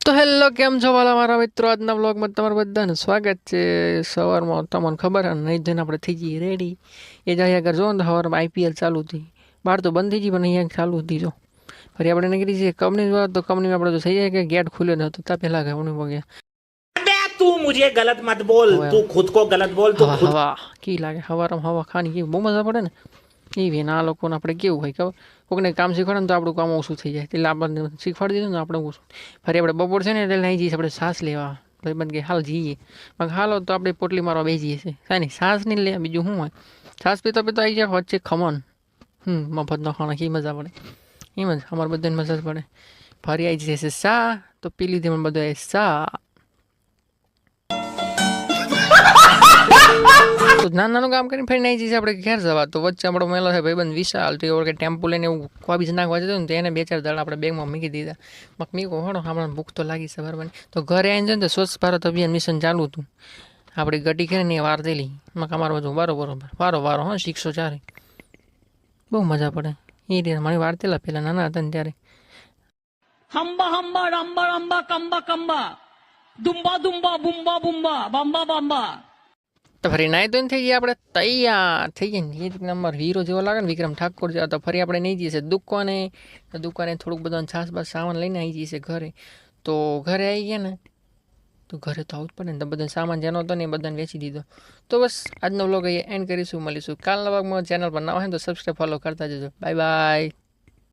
તો હેલો કેમ છો વાલા મારા મિત્રો આજના વ્લોગમાં તમારું બધાને સ્વાગત છે સવારમાં તમને ખબર હે નહીં જઈને આપણે થઈ જઈએ રેડી એ જાય આગળ જો ને સવારમાં આઈપીએલ ચાલુ થઈ બહાર તો બંધ થઈ ગઈ પણ અહીંયા ચાલુ હતી જો ફરી આપણે નીકળી જઈએ કંપની જોવા તો કંપનીમાં આપણે તો થઈ જાય કે ગેટ ખુલ્યો નહોતો ત્યાં પહેલાં કંપનીમાં ગયા तू मुझे गलत मत बोल तू खुद को गलत बोल तू હવા खुद હવા કી લાગે હવારમાં હવા ખાની કેવી બહુ મજા પડે ને એવી ના લોકોને આપણે કેવું હોય ખબર કોઈને કામ શીખવાડે ને તો આપણું કામ ઓછું થઈ જાય એટલે આપણને શીખવાડી દીધું ને આપણે ઓછું ફરી આપણે બપોર છે ને એટલે લઈ જઈએ આપણે શ્વાસ લેવા ભાઈબંધ કે હાલ જઈએ હાલો તો આપણે પોટલી મારવા બેસી જઈએ છીએ સાની શ્વાસ નહીં લે બીજું શું હોય શ્વાસ પીતો પીતો આવી જાય વચ્ચે ખમણ મફતનો ખાણા કી મજા પડે એમ જ અમારે બધાને મજા જ પડે ફરી આવી જશે સા તો પી લીધી મને બધા સા તો નાનું કામ કરીને ફરી નહીં જઈએ આપણે ઘેર જવા તો વચ્ચે આપણો મેલો છે ભાઈબંધ વિશાલ તો એવો કે ટેમ્પો લઈને એવું ખોબીજ નાખવા જતો ને તો એને બે ચાર દાડા આપણે બેગમાં મૂકી દીધા મીકો હોડો હમણાં ભૂખ તો લાગી છે બરાબર તો ઘરે આવીને ને તો સ્વચ્છ ભારત અભિયાન મિશન ચાલુ હતું આપણી ગટી કરીને એ વાર દેલી અમારા બાજુ વારો વારો હા 604 બહુ મજા પડે એ રીતે મારી વાર તેલા પહેલાં નાના હતા ને ત્યારે हम्बा हम्बा रंबा रंबा कंबा कंबा दुम्बा दुम्बा बुम्बा बुम्बा बम्बा बम्बा તો ફરી નાઈ તો થઈ ગયા આપણે તૈયાર થઈ ગયા ને એક નંબર હીરો જેવો લાગે ને વિક્રમ ઠાકોર જેવા તો ફરી આપણે નહીં જઈએ દુકાને થોડુંક બધું છાસ બાસ સામાન લઈને આવી જઈએ ઘરે તો ઘરે આવી ગયા ને તો ઘરે તો આવું જ પડે ને તો બધા સામાન જેનો હતો ને એ બધાને વેચી દીધો તો બસ આજનો વ્લોગ અહીંયા એન્ડ કરીશું મળીશું કાલના વ્લોગમાં ચેનલ પર નવા હોય તો સબસ્ક્રાઈબ ફોલો કરતા જજો બાય બાય